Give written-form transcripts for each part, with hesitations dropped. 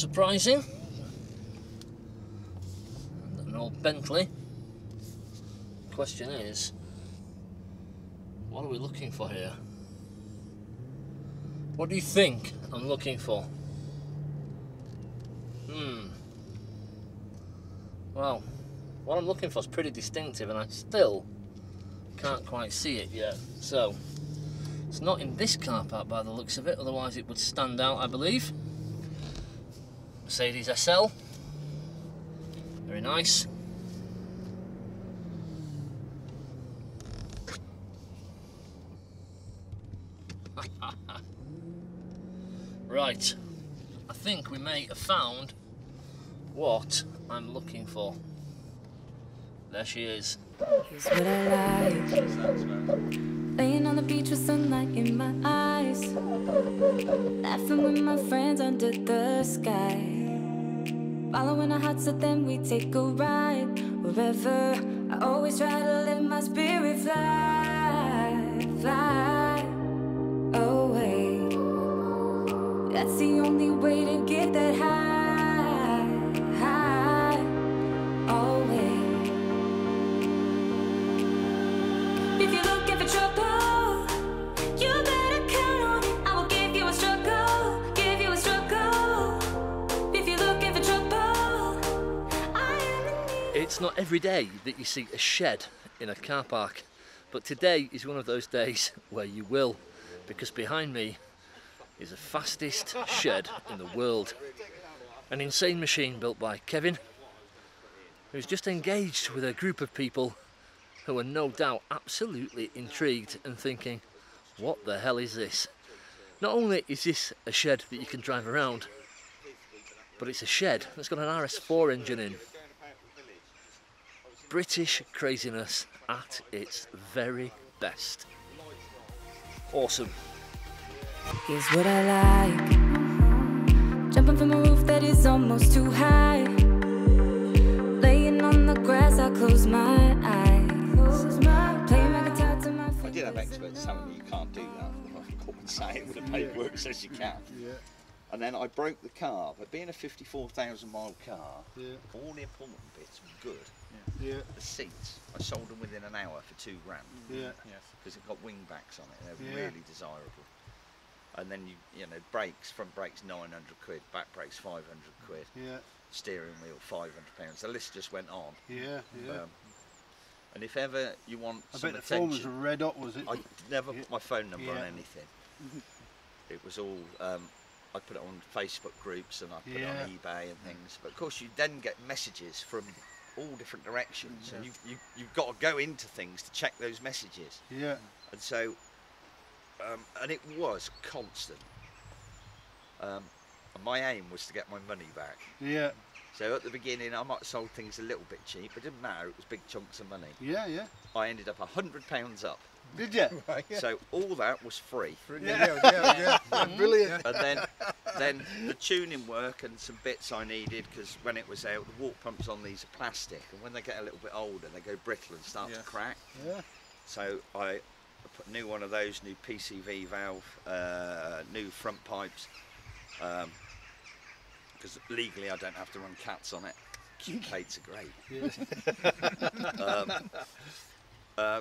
surprising. An old Bentley. Question is, what are we looking for here? What do you think I'm looking for? Well, what I'm looking for is pretty distinctive and I still can't quite see it yet. So, it's not in this car park by the looks of it, otherwise it would stand out, I believe. Mercedes SL. Very nice. Right, I think we may have found what I'm looking for. There she is. Here's what I like. Laying on the beach with sunlight in my eyes, laughing with my friends under the sky, following our hearts so then we take a ride. Wherever, I always try to let my spirit fly, fly away. That's the only way to get that high, high, always. If you're looking for trouble, you better count on it. I will give you a struggle, give you a struggle. If you're looking for trouble, I am in need. It's not every day that you see a shed in a car park, but today is one of those days where you will, because behind me is the fastest shed in the world. An insane machine built by Kevin, who's just engaged with a group of people who are no doubt absolutely intrigued and thinking, what the hell is this? Not only is this a shed that you can drive around, but it's a shed that's got an RS4 engine in. British craziness at its very best. Awesome. Here's what I like. Jumping from a roof that is almost too high, laying on the grass, I close my eyes, playing my guitar to my I did have experts telling me you can't do that. I couldn't say it with the paperwork says you can. Yeah. And then I broke the car, but being a 54,000 mile car, Yeah. all the important bits were good. Yeah. The seats, I sold them within an hour for £2 grand. Yeah. Because it got wing backs on it, they were Yeah. really desirable. And then you know, brakes, front brakes 900 quid, back brakes 500 quid, Yeah. steering wheel 500 pounds. The list just went on. Yeah. Yeah. And if ever you want I some bet the phone was attention, red hot, was it? I never Yeah. put my phone number on Yeah. anything. It was all, I put it on Facebook groups and I put it on eBay and things. But of course you then get messages from all different directions, and you've got to go into things to check those messages. Yeah. And so, and it was constant. And my aim was to get my money back. Yeah. So at the beginning I might have sold things a little bit cheap, but it didn't matter, it was big chunks of money. Yeah. Yeah. I ended up £100 up. Did you? Right, yeah. So all that was free. Yeah. Brilliant. And then the tuning work and some bits I needed, because when it was out, the water pumps on these are plastic, and when they get a little bit older they go brittle and start to crack. Yeah. So I put new one of those, new PCV valve, new front pipes, because legally I don't have to run cats on it. Plates are great. Yeah.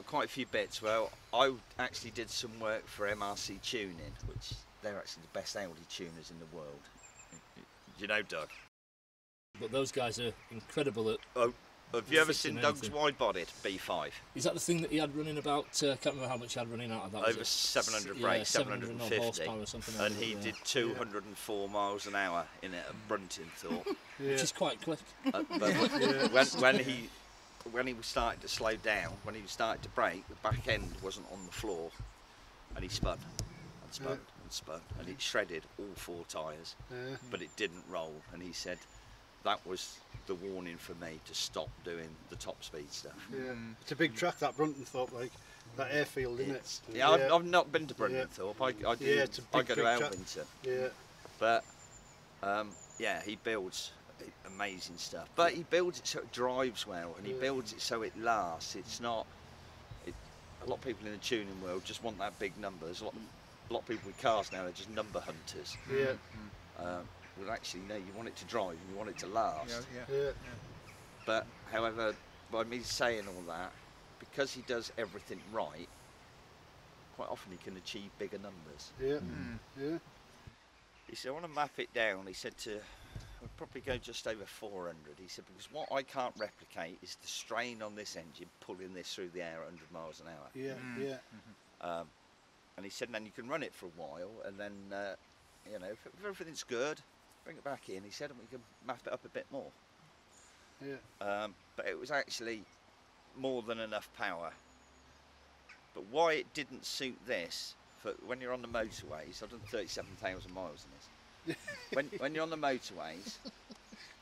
Quite a few bits. Well, I actually did some work for MRC Tuning, which they're actually the best Audi tuners in the world. You know, Doug? But those guys are incredible at... Oh, have you ever seen fixing Doug's anything. wide-bodied B5? Is that the thing that he had running about, can't remember how much he had running out of that. Over 700 brakes, 750, horsepower or something. and he did 204 miles an hour in it at Bruntingthorpe. Yeah. Which is quite quick. But when he started to slow down, when he started to brake, the back end wasn't on the floor, and he spun and spun and spun, and it shredded all 4 tyres, but it didn't roll. And he said that was the warning for me to stop doing the top speed stuff. Yeah. It's a big track, that Bruntingthorpe, like that airfield, isn't it? Yeah, I've not been to Bruntingthorpe. It's a I big, go to big track. Elvington. Yeah. But yeah, he builds amazing stuff. But he builds it so it drives well, and he builds it so it lasts. It's not. A lot of people in the tuning world just want that big number. There's a lot of people with cars now, they're just number hunters. Yeah. well, actually, no, you want it to drive and you want it to last. Yeah. But, however, by me saying all that, because he does everything right, quite often he can achieve bigger numbers. Yeah. Yeah. He said, I want to map it down. He said we'll probably go just over 400. He said, because what I can't replicate is the strain on this engine pulling this through the air at 100 miles an hour. Yeah. Yeah. And he said, then you can run it for a while, and then, you know, if everything's good, bring it back in. He said, and we can map it up a bit more. Yeah. But it was actually more than enough power. But why it didn't suit this, for when you're on the motorways, I've done 37,000 miles in this. when you're on the motorways,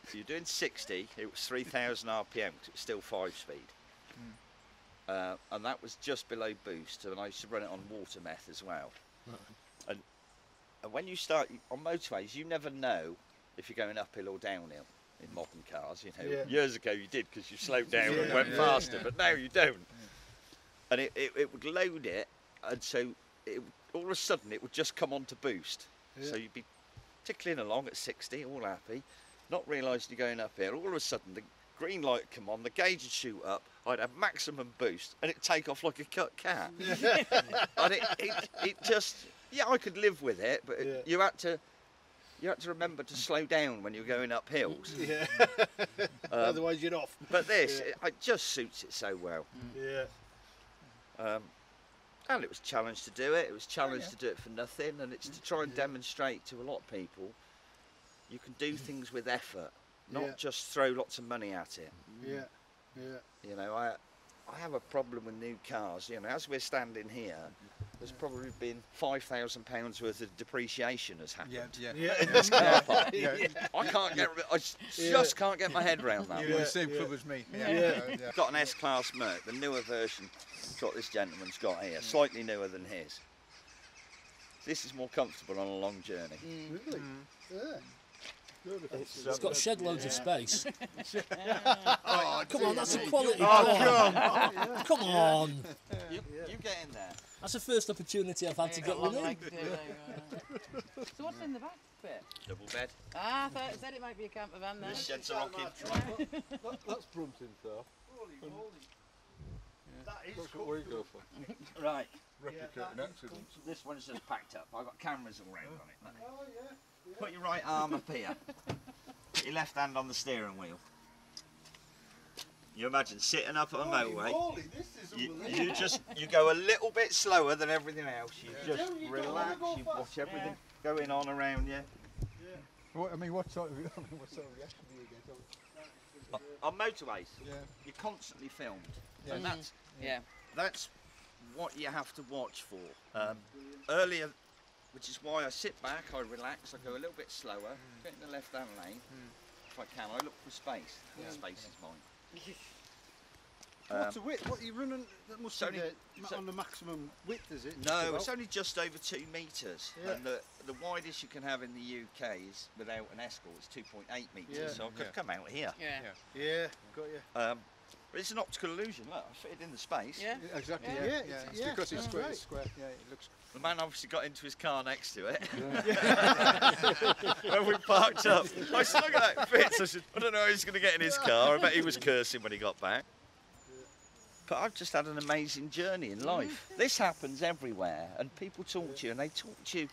so you're doing 60, it was 3,000 RPM, because it was still 5-speed. And that was just below boost, and I used to run it on water meth as well. And when you start on motorways, you never know if you're going uphill or downhill in modern cars. You know, years ago you did because you slowed down and went faster, but now you don't. And it would load it, and so all of a sudden it would just come on to boost. So you'd be tickling along at 60, all happy, not realising you're going uphill. All of a sudden the green light would come on, the gauge would shoot up, I'd have maximum boost, and it'd take off like a cut cat. And it just, I could live with it, but you had to remember to slow down when you're going up hills. Otherwise you're off. But this, it just suits it so well. And it was challenged to do it. It was challenged to do it for nothing, and it's to try and demonstrate to a lot of people you can do things with effort, not just throw lots of money at it. You know, I have a problem with new cars. You know, as we're standing here, there's probably been £5,000 worth of depreciation has happened in this car park. I can't get, I just can't get my head around that. You're in the same club as me. Got an S-Class Merc, the newer version. What this gentleman's got here, slightly newer than his. This is more comfortable on a long journey. Really? It's got shed loads of space. Oh, come on, that's a quality car. Come on. You get in there. That's the first opportunity I've had to get one in. So what's in the back bit? Double bed. Ah, I thought it said it might be a camper van there. The sheds are rocking. That's Brunton, though. That is That's what we go for. Right. Replicating accidents. This one's just packed up. I've got cameras all round on it. Look. Put your right arm up here. Put your left hand on the steering wheel. You imagine sitting up on a motorway. You go a little bit slower than everything else. You just relax. You watch everything going on around you. What sort of reaction do you get? On motorways, you're constantly filmed. And that's what you have to watch for. Earlier, which is why I sit back, I relax, I go a little bit slower, get in the left-hand lane. If I can, I look for space. Space is mine. What's the width? What are you running? That must be on the maximum width, is it? No, it's only just over 2 metres. And the widest you can have in the UK is without an escort is 2.8 metres. So I could come out here. Yeah, got you. But it's an optical illusion. Look, I fitted in the space. Exactly. It's because it's square. It's square. Yeah, it looks. The man obviously got into his car next to it. When we parked up, I said, "Look at that, it fits." I said, "I don't know how he's going to get in his car." I bet he was cursing when he got back. But I've just had an amazing journey in life. This happens everywhere, and people talk to you, and they talk to you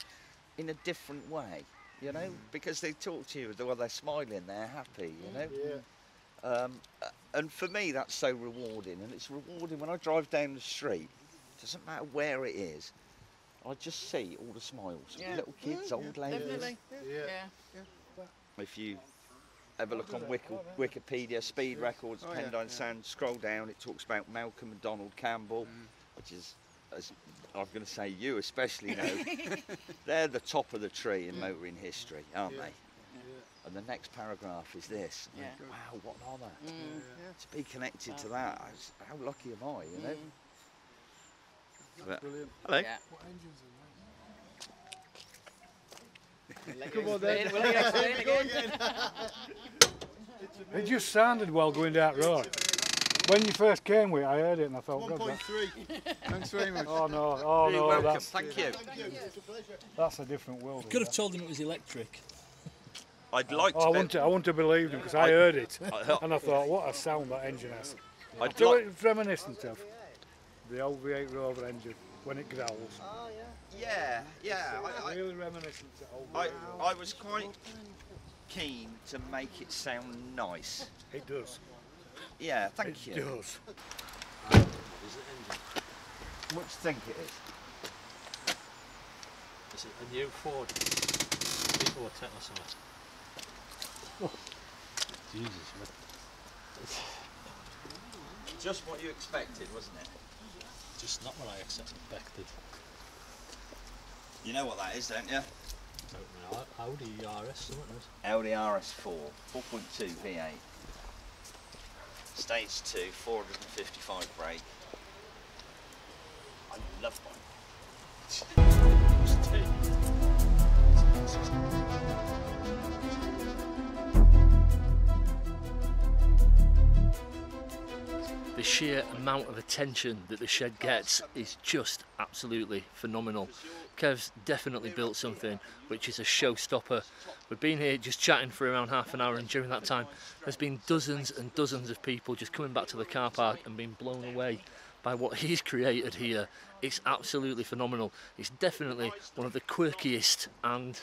in a different way, you know, because they talk to you, well, they're smiling, they're happy, you know. And for me, that's so rewarding, and it's rewarding when I drive down the street. It doesn't matter where it is, I just see all the smiles, little kids, old ladies. Definitely. If you ever look on Wikipedia, speed records, Pendine Sand, scroll down, it talks about Malcolm and Donald Campbell, which is, as I'm going to say, you especially know, they're the top of the tree in motoring history, aren't they? And the next paragraph is this. Wow, what an honour. To be connected to that, how lucky am I, you know? But, Brilliant. hello. What engines Come on then. It just sounded well going down that road. When you first came with it, I heard it and I thought, God, 1.3. Thanks very much. oh no, You're welcome. that's Thank you. that's a different world. Could have told him it was electric. I'd like I to. wouldn't have believed him because I heard it, and I thought, what a sound that engine has. It's reminiscent of the old V8 Rover engine when it growls. Yeah. Really reminiscent of old I was quite keen to make it sound nice. It does. Yeah, thank you. It does. What do you think it is? Is it a new Ford? Before Techno Jesus, man. Just what you expected, wasn't it? Just not what I expected. You know what that is, don't you? Audi RS, something else. Audi RS4, 4.2 V8. Stage 2, 455 brake. I love one. The sheer amount of attention that the shed gets is just absolutely phenomenal. Kev's definitely built something which is a showstopper. We've been here just chatting for around half an hour, and during that time there's been dozens and dozens of people just coming back to the car park and being blown away by what he's created here. It's absolutely phenomenal. It's definitely one of the quirkiest and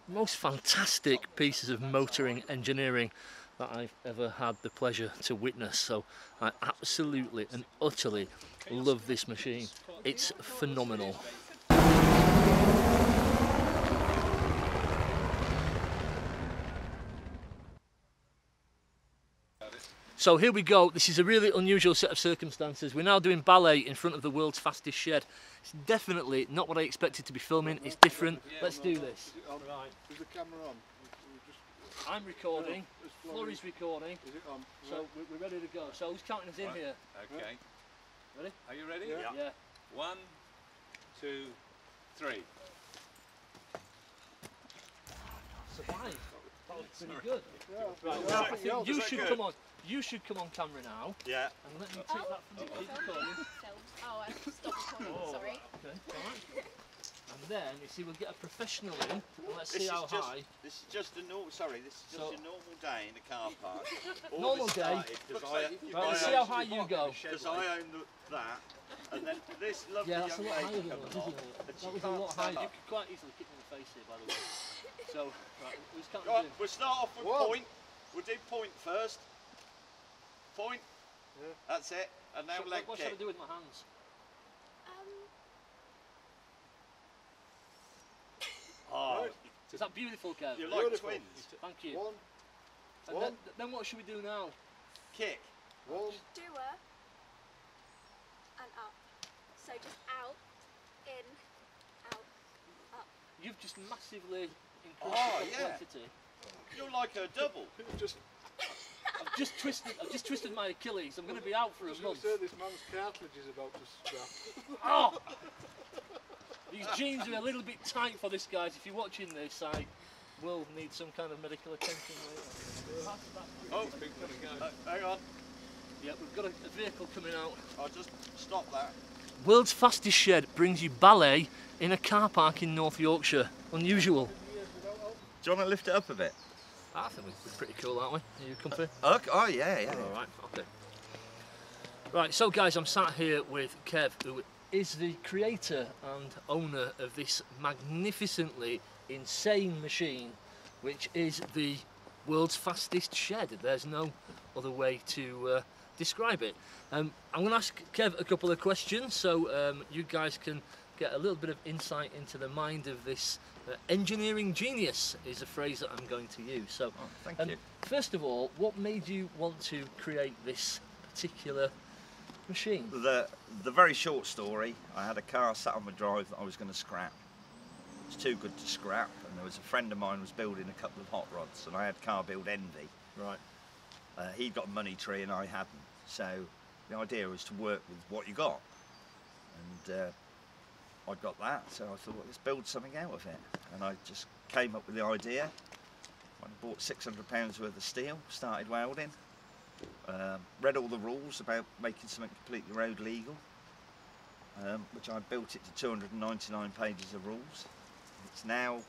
most fantastic pieces of motoring engineering that I've ever had the pleasure to witness. So I absolutely and utterly love this machine. It's phenomenal. So here we go. This is a really unusual set of circumstances. We're now doing ballet in front of the world's fastest shed. It's definitely not what I expected to be filming. It's different. Let's do this. Right. Is the camera on? I'm recording. Florrie's recording. Is it on? So we're ready to go. So who's counting us in here? Okay. Ready? Are you ready? Yeah. 1, 2, 3. Survive. That was pretty good. Yeah. Right, well, I think you should come on. You should come on camera now. Yeah. And let me take that from you. Keep recording. Oh, I stopped recording, sorry. Okay, alright. And then, you see, we'll get a professional in, and let's see how high. This is just a normal. Sorry, this is just a normal day in the car park. Normal day. Right, let's see how high you go. Because I own that, and then this lovely Yeah, that's a young lot higher lady than comes that, on, isn't it? and she That was a can't lot higher. stand You up. could quite easily kick me in the face here, by the way. So, right, who's counting Go on, in? we'll start off with One. point. We'll do point first. Point. Yeah. That's it. And now So, leg what should I kick. do with my hands? Oh, Is that beautiful, Kev? you're like Beautiful. twins. Thank you. One, And then what should we do now? Kick. one. Doer and up. So just out, in, out, up. You've just massively increased Oh, the yeah. complexity. You're like a double. Just I've just twisted my Achilles. I'm going to be out for a was going to month. say this man's cartridge is about to scrap. Oh! These jeans are a little bit tight for this, guys. If you're watching this, I will need some kind of medical attention later. Oh, hang on. Yeah, we've got a vehicle coming out. I'll just stop that. World's fastest shed brings you ballet in a car park in North Yorkshire. Unusual. Do you want to lift it up a bit? I think we're pretty cool, aren't we? Are you comfy? Okay. Oh, yeah. All right, okay. Right, so guys, I'm sat here with Kev, who is the creator and owner of this magnificently insane machine, which is the world's fastest shed. There's no other way to describe it. I'm going to ask Kev a couple of questions so you guys can get a little bit of insight into the mind of this engineering genius, is a phrase that I'm going to use. So, thank you. First of all, what made you want to create this particular machine? The very short story, I had a car sat on my drive that I was going to scrap. It was too good to scrap, and there was a friend of mine who was building a couple of hot rods, and I had car build envy. Right. He'd got a money tree and I hadn't, so the idea was to work with what you got, and I got that, so I thought, let's build something out of it, and I just came up with the idea. I bought £600 worth of steel, started welding, read all the rules about making something completely road legal, which I built it to 299 pages of rules. It's now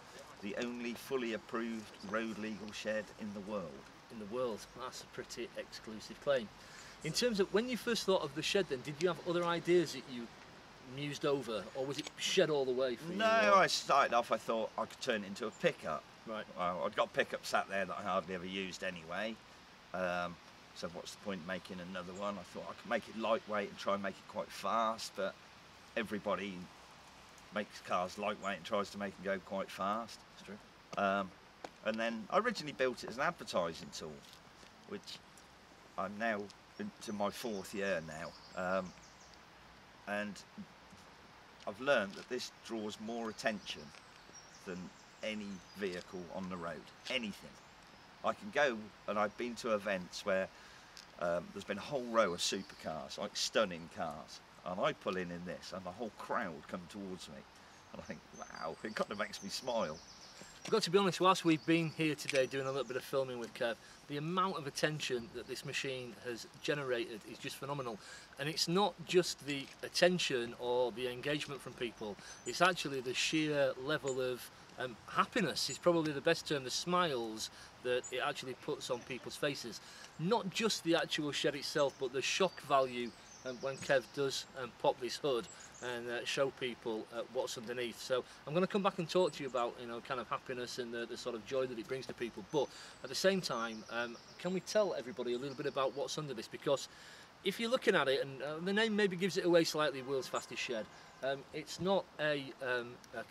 the only fully approved road legal shed in the world. In the world, that's a pretty exclusive claim. In terms of when you first thought of the shed then, did you have other ideas that you mused over, or was it shed all the way for you? No, I started off, I thought I could turn it into a pickup. Right. Well, I'd got a pickup sat there that I hardly ever used anyway. So what's the point in making another one? I thought I could make it lightweight and try and make it quite fast, but everybody makes cars lightweight and tries to make them go quite fast. That's true. And then I originally built it as an advertising tool, which I'm now into my 4th year now. And I've learned that this draws more attention than any vehicle on the road, anything. I can go, and I've been to events where there's been a whole row of supercars, like stunning cars, and I pull in this and the whole crowd come towards me, and I think, wow, it kind of makes me smile. I've got to be honest, whilst we've been here today doing a little bit of filming with Kev, the amount of attention that this machine has generated is just phenomenal. And it's not just the attention or the engagement from people, it's actually the sheer level of happiness is probably the best term, the smiles that it actually puts on people's faces. Not just the actual shed itself, but the shock value when Kev does pop this hood and show people what's underneath. So I'm going to come back and talk to you about, you know, kind of happiness and the sort of joy that it brings to people. But at the same time, can we tell everybody a little bit about what's under this? Because if you're looking at it, and the name maybe gives it away slightly, World's Fastest Shed, it's not a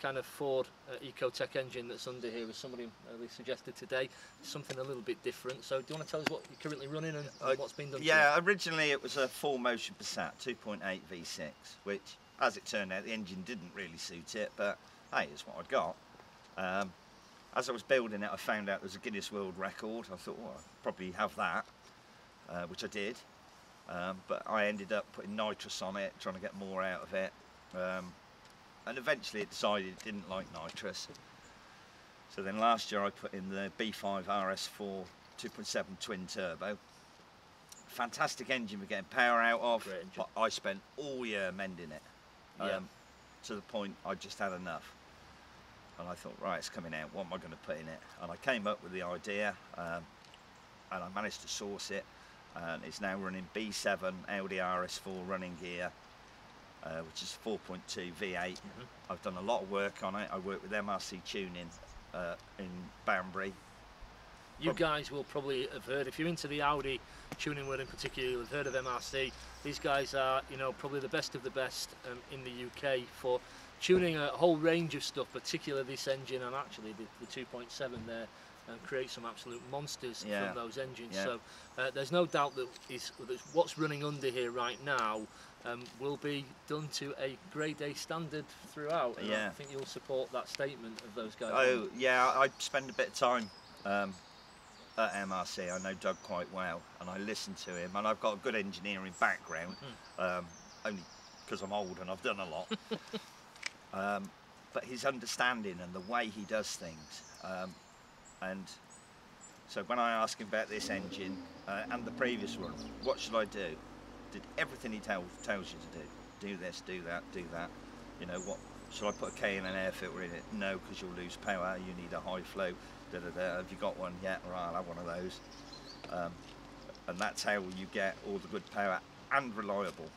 kind of Ford Ecotec engine that's under here, as somebody suggested today. It's something a little bit different. So do you want to tell us what you're currently running and what's been done to it? Yeah, originally it was a 4-motion Passat 2.8 V6, which, as it turned out, the engine didn't really suit it, but hey, it's what I got. As I was building it, I found out there was a Guinness World Record. I thought, well, I'll probably have that, which I did. But I ended up putting nitrous on it, trying to get more out of it. And eventually it decided it didn't like nitrous. So then last year I put in the B5 RS4 2.7 twin turbo. Fantastic engine for getting power out of, but I spent all year mending it. To the point I just had enough. And I thought, right, it's coming out, what am I going to put in it? And I came up with the idea, and I managed to source it. And it's now running B7 Audi RS4 running gear, which is 4.2 V8. I've done a lot of work on it. I work with MRC tuning in Banbury. You guys will probably have heard, if you're into the Audi tuning world in particular, you'll have heard of MRC. These guys are, you know, probably the best of the best in the UK for tuning a whole range of stuff, particularly this engine and actually the 2.7 there. And create some absolute monsters from those engines. So there's no doubt that what's running under here right now will be done to a grade A standard throughout. And I think you'll support that statement of those guys. Oh yeah, I spend a bit of time at MRC. I know Doug quite well, and I listen to him. And I've got a good engineering background, only because I'm old and I've done a lot. But his understanding and the way he does things. And so when I ask him about this engine and the previous one, what should I do? Did everything he tells you to do. Do this, do that, do that. You know, what should I put a K and an air filter in it? No, because you'll lose power. You need a high flow. Da, da, da. Have you got one? Yeah, right, I'll have one of those. And that's how you get all the good power and reliable.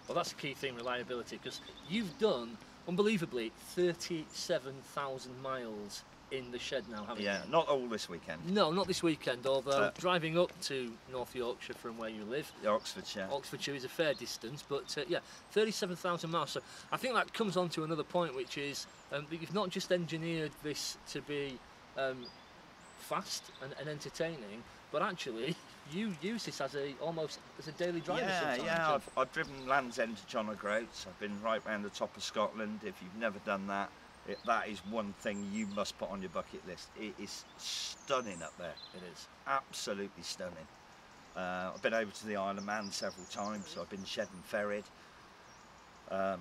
Well, that's the key thing, reliability, because you've done, unbelievably, 37,000 miles in the shed now, haven't you? Yeah, not all this weekend. No, not this weekend, although driving up to North Yorkshire from where you live, Oxfordshire. Oxfordshire is a fair distance, but yeah, 37,000 miles. So I think that comes on to another point, which is that you've not just engineered this to be fast and entertaining, but actually you use this as almost as a daily driver sometimes. Yeah, I've driven Land's End to John O'Groats. I've been right round the top of Scotland. If you've never done that, that is one thing you must put on your bucket list. It is stunning up there. It is. Absolutely stunning. I've been over to the Isle of Man several times, so I've been shed and ferried. I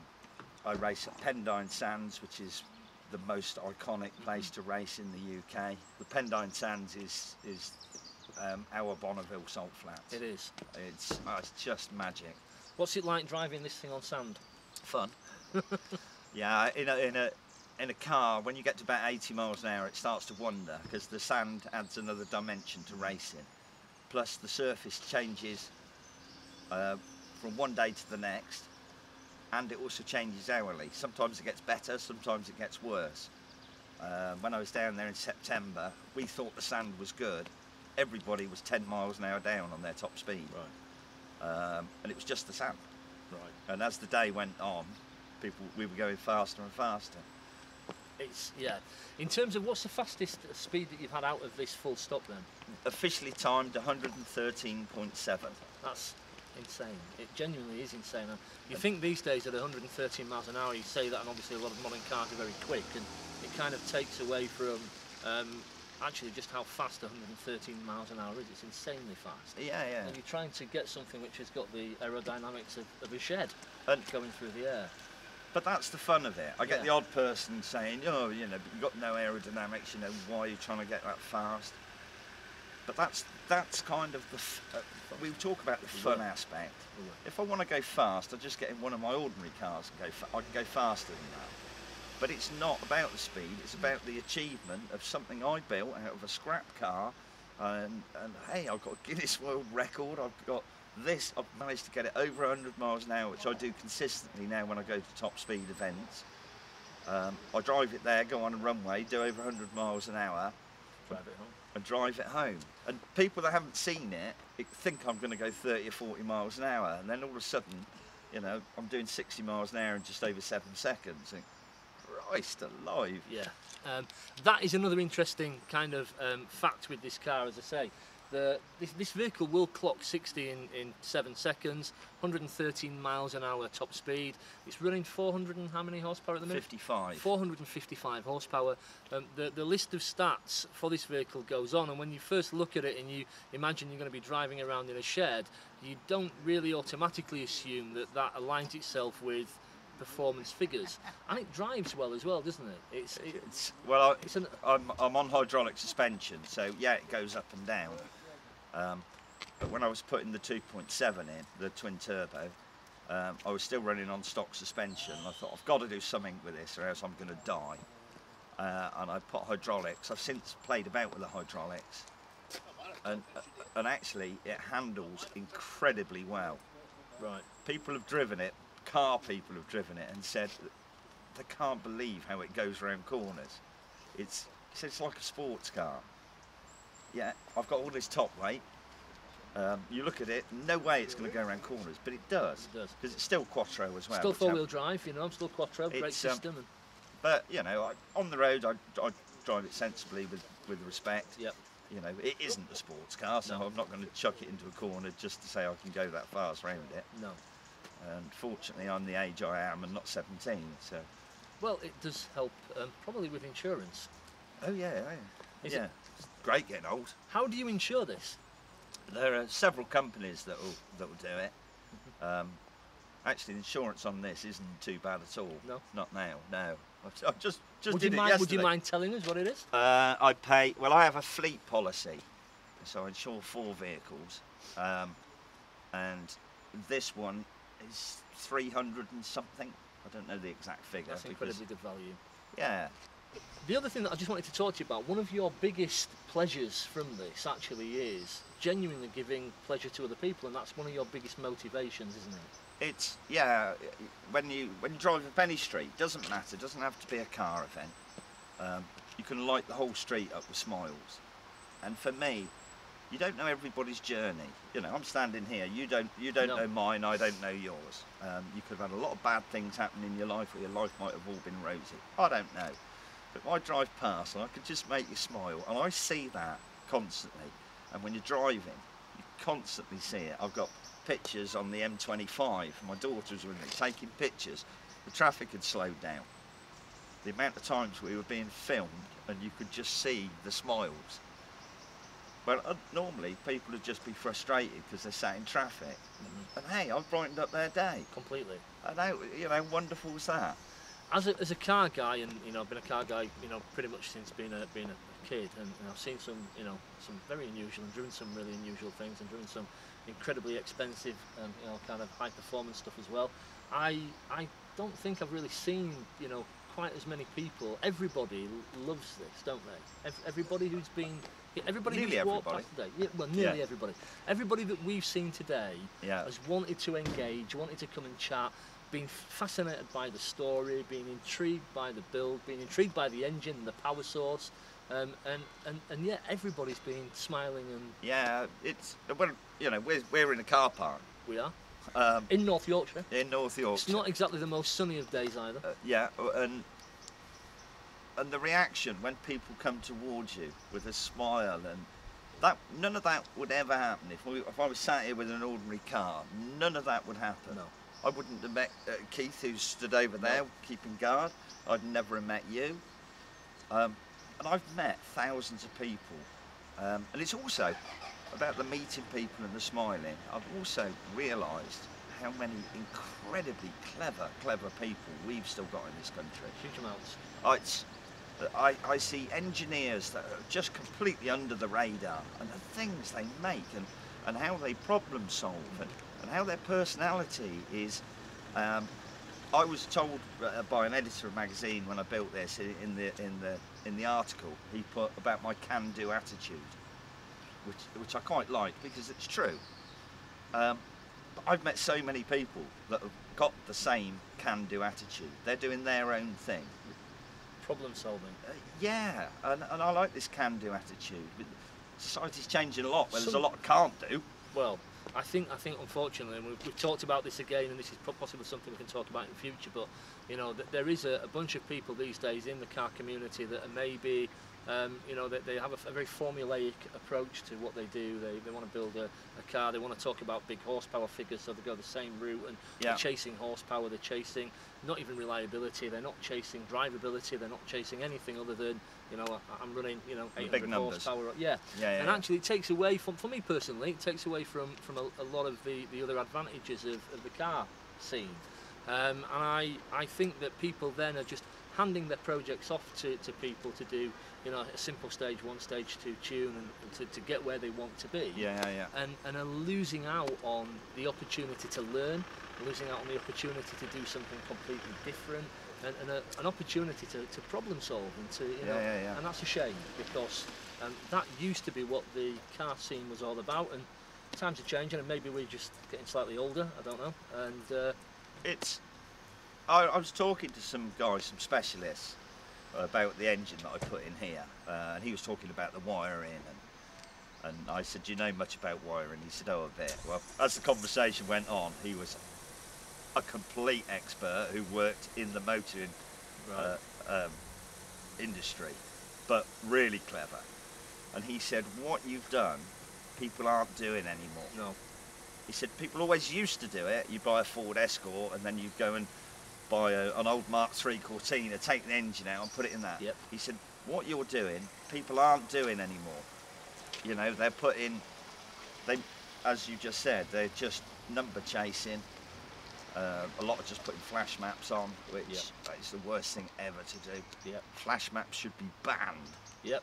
race at Pendine Sands, which is the most iconic place to race in the UK. The Pendine Sands is our Bonneville salt flats. It is. It's just magic. What's it like driving this thing on sand? Fun. Yeah, in in a car, when you get to about 80 miles an hour, it starts to wander because the sand adds another dimension to racing. Plus the surface changes from one day to the next, and it also changes hourly. Sometimes it gets better, sometimes it gets worse. When I was down there in September, we thought the sand was good. Everybody was 10 miles an hour down on their top speed. Right. And it was just the sand. Right. And as the day went on, we were going faster and faster. It's, yeah. In terms of what's the fastest speed that you've had out of this full stop then? Officially timed 113.7. That's insane. It genuinely is insane. You think these days at 113 miles an hour, you say that, and obviously a lot of modern cars are very quick, and it kind of takes away from actually just how fast 113 miles an hour is. It's insanely fast. Yeah, yeah. And you're trying to get something which has got the aerodynamics of a shed and going through the air. But that's the fun of it. I get the odd person saying, oh, you know, you've got no aerodynamics, you know, why are you trying to get that fast? But that's kind of the, we talk about the fun aspect. If I want to go fast, I just get in one of my ordinary cars and I can go faster than that. But it's not about the speed, it's about the achievement of something I built out of a scrap car. And hey, I've got a Guinness World Record, I've got this, I've managed to get it over 100 miles an hour, which I do consistently now when I go to top speed events. I drive it there, go on a runway, do over 100 miles an hour, drive it home. And drive it home. And people that haven't seen it think I'm going to go 30 or 40 miles an hour, and then all of a sudden, you know, I'm doing 60 miles an hour in just over 7 seconds. And Christ alive. Yeah. That is another interesting kind of fact with this car, as I say. This vehicle will clock 60 in 7 seconds, 113 miles an hour top speed. It's running 400 and how many horsepower at the minute? 55. 455 horsepower. The list of stats for this vehicle goes on, and when you first look at it and you imagine you're going to be driving around in a shed, you don't really automatically assume that that aligns itself with performance figures, and it drives well as well, doesn't it? I'm on hydraulic suspension, so yeah, it goes up and down. But when I was putting the 2.7 in, the twin turbo, I was still running on stock suspension. I thought, I've got to do something with this or else I'm going to die. And I put hydraulics. I've since played about with the hydraulics, and actually it handles incredibly well. Right. People have driven it, car people have driven it and said they can't believe how it goes around corners. It's like a sports car. Yeah, I've got all this top weight. You look at it, no way it's going to go around corners, but it does. It does. Because it's still quattro as well. Still four-wheel drive, you know, I'm still quattro, brake system. But, you know, on the road, I drive it sensibly with respect. Yep. You know, it isn't a sports car, so I'm not going to chuck it into a corner just to say I can go that fast round it. No. And fortunately, I'm the age I am and not 17, so... Well, it does help, probably with insurance. Oh, yeah. Is it's great getting old. How do you insure this? There are several companies that will do it. Actually, the insurance on this isn't too bad at all. No? Not now, no. I just did it yesterday. Would you mind telling us what it is? I have a fleet policy, so I insure 4 vehicles. And this one is 300 and something. I don't know the exact figure. That's incredibly good value. Yeah. The other thing that I just wanted to talk to you about, one of your biggest pleasures from this actually is genuinely giving pleasure to other people, and that's one of your biggest motivations, isn't it? It's, yeah, when you drive up any street, doesn't matter, it doesn't have to be a car event. You can light the whole street up with smiles. And for me, you don't know everybody's journey. You know, I'm standing here, you don't know mine, I don't know yours. You could have had a lot of bad things happen in your life, or your life might have all been rosy. I don't know. But if I drive past and I can just make you smile, and I see that constantly. And when you're driving, you constantly see it. I've got pictures on the M25. My daughter was with me taking pictures. The traffic had slowed down. The amount of times we were being filmed and you could just see the smiles. Well, normally people would just be frustrated because they're sat in traffic. And hey, I've brightened up their day. Completely. I know, you know, wonderful is that? As a car guy, and you know, I've been a car guy, you know, pretty much since being a kid, and I've seen some, you know, some very unusual, and driven some really unusual things, and driven some incredibly expensive, you know, kind of high performance stuff as well. I don't think I've really seen, you know, quite as many people. Everybody loves this, don't they? Everybody who's been, everybody who's walked past today. Yeah, well, nearly everybody. Everybody that we've seen today has wanted to engage, wanted to come and chat, been fascinated by the story, been intrigued by the build, been intrigued by the engine and the power source. And yeah, everybody's been smiling and... Yeah, it's, well, you know, we're in a car park. We are. In North Yorkshire. In North Yorkshire. It's not exactly the most sunny of days either. Yeah, and the reaction when people come towards you with a smile, and that, none of that would ever happen if I was sat here with an ordinary car. None of that would happen. No. I wouldn't have met Keith, who stood over there keeping guard. I'd never have met you. And I've met thousands of people, and it's also about the meeting people and the smiling. I've also realised how many incredibly clever people we've still got in this country. Huge amounts. I see engineers that are just completely under the radar, and the things they make, and how they problem solve, and how their personality is. I was told by an editor of a magazine when I built this, in the article, he put about my can-do attitude, which I quite like because it's true. But I've met so many people that have got the same can-do attitude. They're doing their own thing. Problem solving. Yeah, and I like this can-do attitude. But society's changing a lot where there's a lot of can't do. Well, I think unfortunately, and we've talked about this again, and this is possibly something we can talk about in the future, but you know, there is a bunch of people these days in the car community that are maybe, you know, they have a very formulaic approach to what they do. They want to build a car, they want to talk about big horsepower figures, so they go the same route, and they're chasing horsepower, they're chasing not even reliability, they're not chasing drivability, they're not chasing anything other than, you know, I'm running, you know, 800 horsepower. And actually it takes away from, for me personally, it takes away from a lot of the other advantages of the car scene. And I think that people then are just handing their projects off to people to do, you know, a simple stage 1, stage 2 tune, and to get where they want to be. And are losing out on the opportunity to learn, losing out on the opportunity to do something completely different, and an opportunity to problem solve, and to, you know, and that's a shame, because that used to be what the car scene was all about, and times are changing, and maybe we're just getting slightly older, I don't know. And I was talking to some guys, some specialists, about the engine that I put in here, and he was talking about the wiring, and I said, do you know much about wiring? He said, oh, a bit. Well, as the conversation went on, he was a complete expert who worked in the motoring industry, but really clever. And he said, what you've done, people aren't doing anymore. No. He said, people always used to do it. You buy a Ford Escort, and then you go and buy an old Mark III Cortina, take the engine out and put it in that. He said, what you're doing, people aren't doing anymore. You know, they're putting, as you just said, they're just number chasing. A lot of just putting flash maps on, which is the worst thing ever to do. Flash maps should be banned.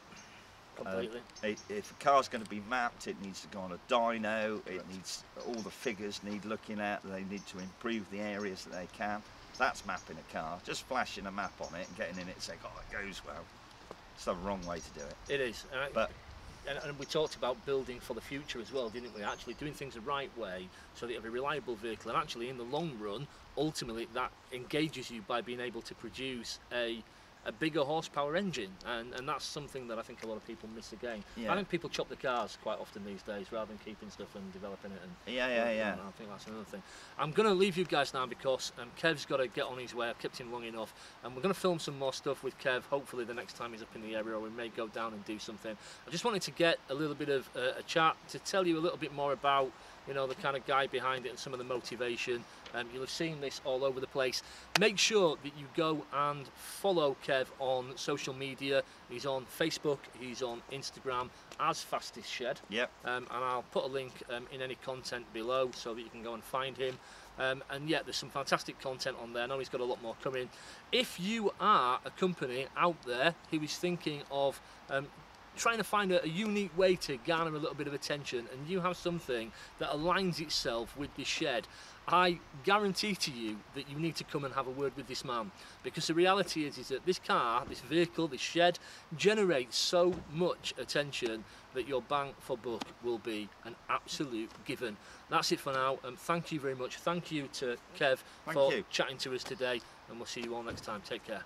Completely. If a car's going to be mapped, it needs to go on a dyno. It needs, all the figures need looking at. They need to improve the areas that they can. That's mapping a car. Just flashing a map on it and getting in it and saying, oh, it goes well. It's the wrong way to do it. It is. And we talked about building for the future as well, didn't we? Actually doing things the right way so that you have a reliable vehicle, and actually in the long run, ultimately that engages you by being able to produce a bigger horsepower engine, and that's something that I think a lot of people miss again. I think people chop the cars quite often these days rather than keeping stuff and developing it. And I think that's another thing. I'm going to leave you guys now because Kev's got to get on his way. I've kept him long enough, and we're going to film some more stuff with Kev. Hopefully the next time he's up in the area, or we may go down and do something. I just wanted to get a little bit of a chat to tell you a little bit more about, you know, the kind of guy behind it and some of the motivation. You'll have seen this all over the place. Make sure that you go and follow Kev on social media. He's on Facebook, he's on Instagram as Fastest Shed. And I'll put a link in any content below so that you can go and find him. And yeah, there's some fantastic content on there. I know he's got a lot more coming. If you are a company out there who is thinking of trying to find a unique way to garner a little bit of attention, and you have something that aligns itself with this shed, I guarantee to you that you need to come and have a word with this man, because the reality is that this car, this vehicle, this shed generates so much attention that your bang for buck will be an absolute given. That's it for now, and thank you very much. Thank you to Kev for chatting to us today, and we'll see you all next time. Take care.